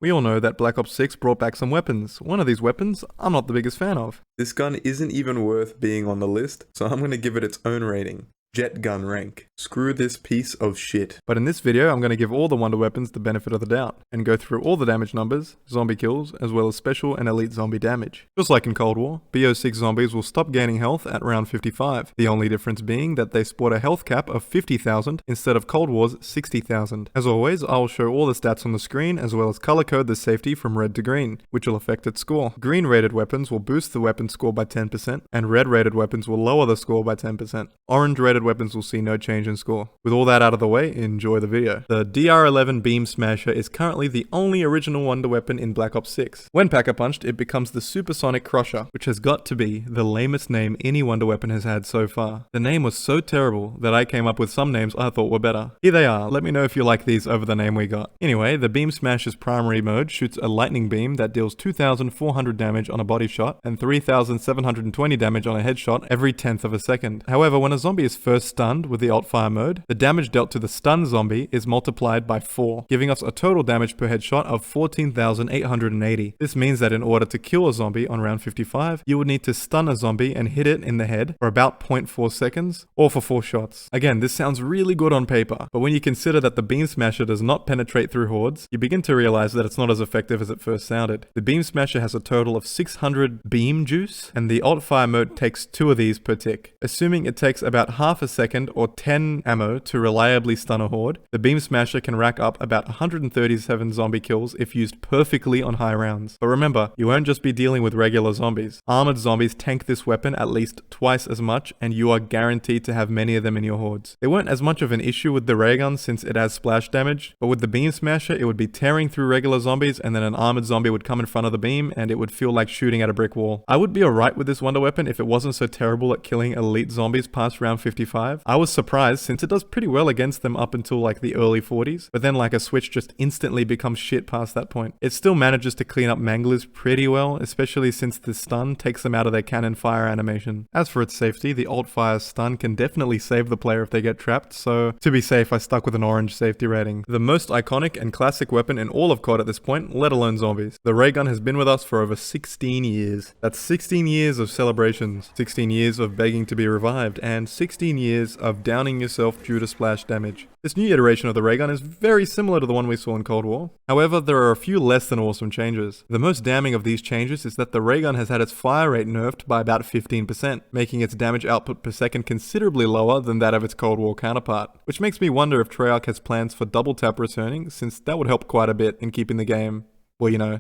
We all know that Black Ops 6 brought back some weapons. One of these weapons I'm not the biggest fan of. This gun isn't even worth being on the list, so I'm gonna give it its own rating. Jet gun rank. Screw this piece of shit. But in this video, I'm going to give all the wonder weapons the benefit of the doubt, and go through all the damage numbers, zombie kills, as well as special and elite zombie damage. Just like in Cold War, BO6 zombies will stop gaining health at round 55, the only difference being that they sport a health cap of 50,000 instead of Cold War's 60,000. As always, I will show all the stats on the screen, as well as color code the safety from red to green, which will affect its score. Green rated weapons will boost the weapon score by 10%, and red rated weapons will lower the score by 10%. Orange rated weapons will see no change in score. With all that out of the way, enjoy the video. The DR11 Beamsmasher is currently the only original wonder weapon in Black Ops 6. When pack-a-punched, it becomes the Supersonic Crusher, which has got to be the lamest name any wonder weapon has had so far. The name was so terrible that I came up with some names I thought were better. Here they are, let me know if you like these over the name we got. Anyway, the Beamsmasher's primary mode shoots a lightning beam that deals 2,400 damage on a body shot and 3,720 damage on a headshot every 10th of a second. However, when a zombie is first stunned with the alt fire mode, the damage dealt to the stun zombie is multiplied by 4, giving us a total damage per headshot of 14,880. This means that in order to kill a zombie on round 55, you would need to stun a zombie and hit it in the head for about 0.4 seconds, or for 4 shots. Again, this sounds really good on paper, but when you consider that the Beamsmasher does not penetrate through hordes, you begin to realize that it's not as effective as it first sounded. The Beamsmasher has a total of 600 beam juice, and the alt fire mode takes 2 of these per tick. Assuming it takes about half a second or 10 ammo to reliably stun a horde, the Beamsmasher can rack up about 137 zombie kills if used perfectly on high rounds. But remember, you won't just be dealing with regular zombies. Armored zombies tank this weapon at least twice as much, and you are guaranteed to have many of them in your hordes. They weren't as much of an issue with the ray gun since it has splash damage, but with the Beamsmasher it would be tearing through regular zombies, and then an armored zombie would come in front of the beam and it would feel like shooting at a brick wall. I would be alright with this wonder weapon if it wasn't so terrible at killing elite zombies past round 55. I was surprised since it does pretty well against them up until like the early 40s, but then like a switch just instantly becomes shit past that point. It still manages to clean up manglers pretty well, especially since the stun takes them out of their cannon fire animation. As for its safety, the alt fire stun can definitely save the player if they get trapped, so to be safe I stuck with an orange safety rating. The most iconic and classic weapon in all of COD at this point, let alone zombies. The ray gun has been with us for over 16 years. That's 16 years of celebrations, 16 years of begging to be revived, and 16 years of downing yourself due to splash damage. This new iteration of the ray gun is very similar to the one we saw in Cold War. However, there are a few less than awesome changes. The most damning of these changes is that the ray gun has had its fire rate nerfed by about 15%, making its damage output per second considerably lower than that of its Cold War counterpart, which makes me wonder if Treyarch has plans for double tap returning, since that would help quite a bit in keeping the game, well, you know,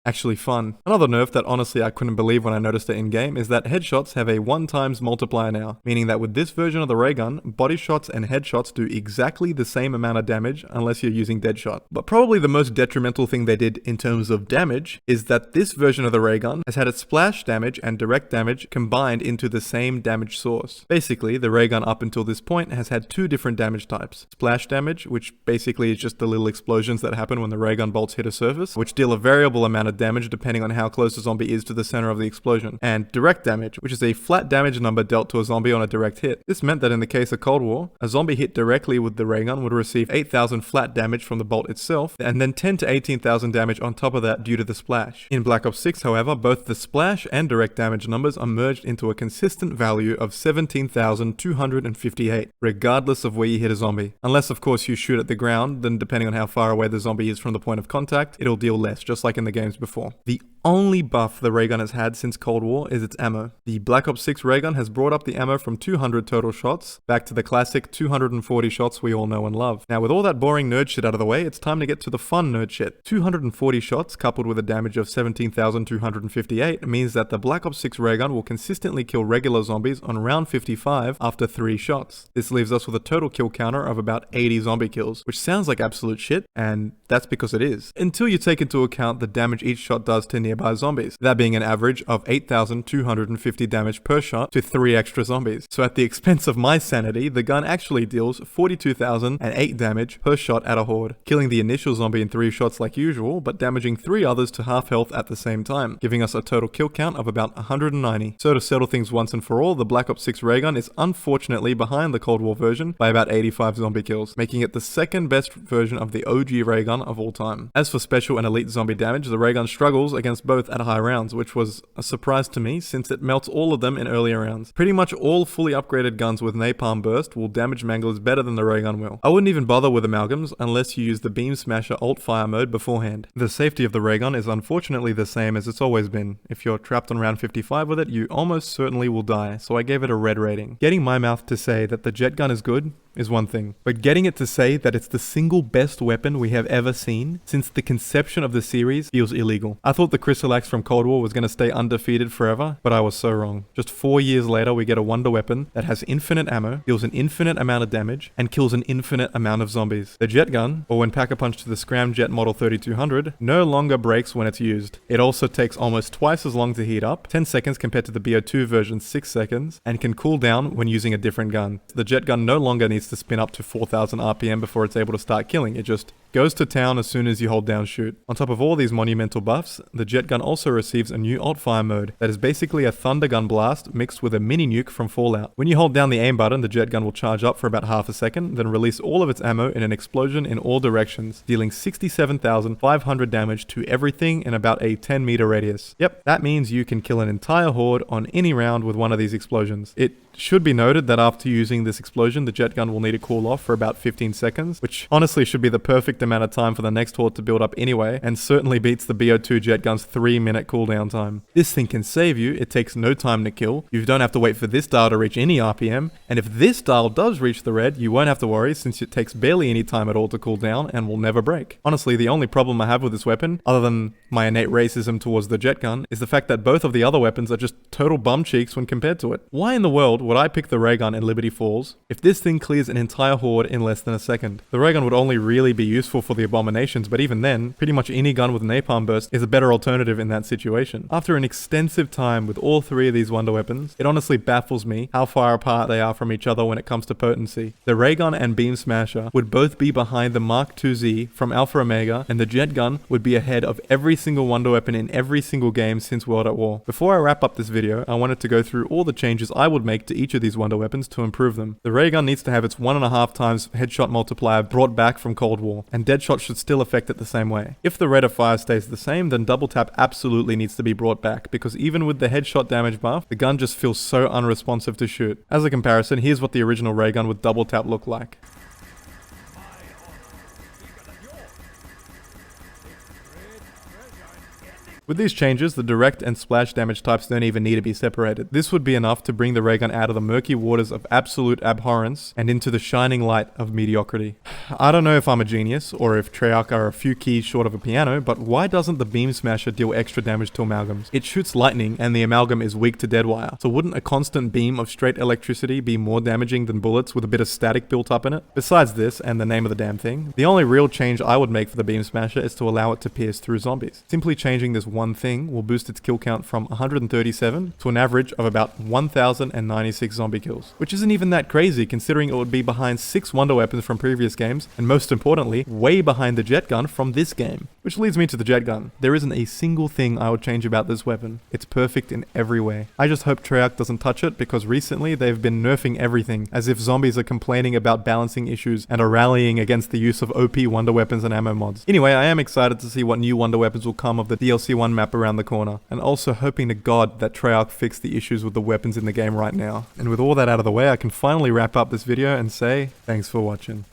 actually fun. Another nerf that honestly I couldn't believe when I noticed it in game is that headshots have a 1x multiplier now, meaning that with this version of the ray gun, body shots and headshots do exactly the same amount of damage unless you're using deadshot. But probably the most detrimental thing they did in terms of damage is that this version of the ray gun has had its splash damage and direct damage combined into the same damage source. Basically, the ray gun up until this point has had 2 different damage types. Splash damage, which basically is just the little explosions that happen when the ray gun bolts hit a surface, which deal a variable amount of damage depending on how close the zombie is to the center of the explosion, and direct damage, which is a flat damage number dealt to a zombie on a direct hit. This meant that in the case of Cold War, a zombie hit directly with the ray gun would receive 8,000 flat damage from the bolt itself, and then 10 to 18,000 damage on top of that due to the splash. In Black Ops 6, however, both the splash and direct damage numbers are merged into a consistent value of 17,258, regardless of where you hit a zombie. Unless of course you shoot at the ground, then depending on how far away the zombie is from the point of contact, it'll deal less, just like in the games before. The only buff the ray gun has had since Cold War is its ammo. The Black Ops 6 ray gun has brought up the ammo from 200 total shots back to the classic 240 shots we all know and love. Now with all that boring nerd shit out of the way, it's time to get to the fun nerd shit. 240 shots coupled with a damage of 17,258 means that the Black Ops 6 ray gun will consistently kill regular zombies on round 55 after 3 shots. This leaves us with a total kill counter of about 80 zombie kills, which sounds like absolute shit, and that's because it is. Until you take into account the damage each shot does to near nearby zombies, that being an average of 8,250 damage per shot to 3 extra zombies. So at the expense of my sanity, the gun actually deals 42,008 damage per shot at a horde, killing the initial zombie in 3 shots like usual, but damaging 3 others to half health at the same time, giving us a total kill count of about 190. So to settle things once and for all, the Black Ops 6 ray gun is unfortunately behind the Cold War version by about 85 zombie kills, making it the second best version of the OG ray gun of all time. As for special and elite zombie damage, the ray gun struggles against both at high rounds, which was a surprise to me since it melts all of them in earlier rounds. Pretty much all fully upgraded guns with napalm burst will damage manglers better than the ray gun will. I wouldn't even bother with amalgams unless you use the Beamsmasher alt fire mode beforehand. The safety of the ray gun is unfortunately the same as it's always been. If you're trapped on round 55 with it, you almost certainly will die, so I gave it a red rating. Getting my mouth to say that the jet gun is good is one thing, but getting it to say that it's the single best weapon we have ever seen since the conception of the series feels illegal. I thought the Crystal Axe from Cold War was going to stay undefeated forever, but I was so wrong. Just 4 years later, we get a wonder weapon that has infinite ammo, deals an infinite amount of damage, and kills an infinite amount of zombies. The jet gun, or when Pack-a-Punch to the Scramjet Model 3200, no longer breaks when it's used. It also takes almost twice as long to heat up, 10 seconds compared to the BO2 version 6 seconds, and can cool down when using a different gun. The jet gun no longer needs to spin up to 4,000 RPM before it's able to start killing. It just goes to town as soon as you hold down shoot. On top of all these monumental buffs, the jet gun also receives a new alt fire mode that is basically a thunder gun blast mixed with a mini nuke from Fallout. When you hold down the aim button, the jet gun will charge up for about half a second, then release all of its ammo in an explosion in all directions, dealing 67,500 damage to everything in about a 10-meter radius. Yep, that means you can kill an entire horde on any round with one of these explosions. It should be noted that after using this explosion, the jet gun will need to cool off for about 15 seconds, which honestly should be the perfect amount of time for the next horde to build up anyway, and certainly beats the BO2 jet gun's 3-minute cooldown time. This thing can save you, it takes no time to kill, you don't have to wait for this dial to reach any RPM, and if this dial does reach the red, you won't have to worry since it takes barely any time at all to cool down and will never break. Honestly, the only problem I have with this weapon, other than my innate racism towards the jet gun, is the fact that both of the other weapons are just total bum cheeks when compared to it. Why in the world would I pick the ray gun in Liberty Falls if this thing clears an entire horde in less than a second? The ray gun would only really be useful for the abominations, but even then, pretty much any gun with napalm burst is a better alternative in that situation. After an extensive time with all 3 of these wonder weapons, it honestly baffles me how far apart they are from each other when it comes to potency. The ray gun and Beamsmasher would both be behind the Mark IIZ from Alpha Omega, and the jet gun would be ahead of every single wonder weapon in every single game since World at War. Before I wrap up this video, I wanted to go through all the changes I would make to each of these wonder weapons to improve them. The ray gun needs to have its 1.5 times headshot multiplier brought back from Cold War, and deadshot should still affect it the same way. If the rate of fire stays the same, then double tap absolutely needs to be brought back, because even with the headshot damage buff, the gun just feels so unresponsive to shoot. As a comparison, here's what the original ray gun with double tap looked like. With these changes, the direct and splash damage types don't even need to be separated. This would be enough to bring the ray gun out of the murky waters of absolute abhorrence and into the shining light of mediocrity. I don't know if I'm a genius or if Treyarch are a few keys short of a piano, but why doesn't the Beamsmasher deal extra damage to amalgams? It shoots lightning and the amalgam is weak to dead wire, so wouldn't a constant beam of straight electricity be more damaging than bullets with a bit of static built up in it? Besides this, and the name of the damn thing, the only real change I would make for the Beamsmasher is to allow it to pierce through zombies. Simply changing this one thing will boost its kill count from 137 to an average of about 1,096 zombie kills, which isn't even that crazy considering it would be behind 6 wonder weapons from previous games, and most importantly, way behind the jet gun from this game. Which leads me to the jet gun. There isn't a single thing I would change about this weapon. It's perfect in every way. I just hope Treyarch doesn't touch it, because recently they've been nerfing everything, as if zombies are complaining about balancing issues and are rallying against the use of OP wonder weapons and ammo mods. Anyway, I am excited to see what new wonder weapons will come of the DLC 1 map around the corner, and also hoping to God that Treyarch fix the issues with the weapons in the game right now. And with all that out of the way, I can finally wrap up this video and say thanks for watching.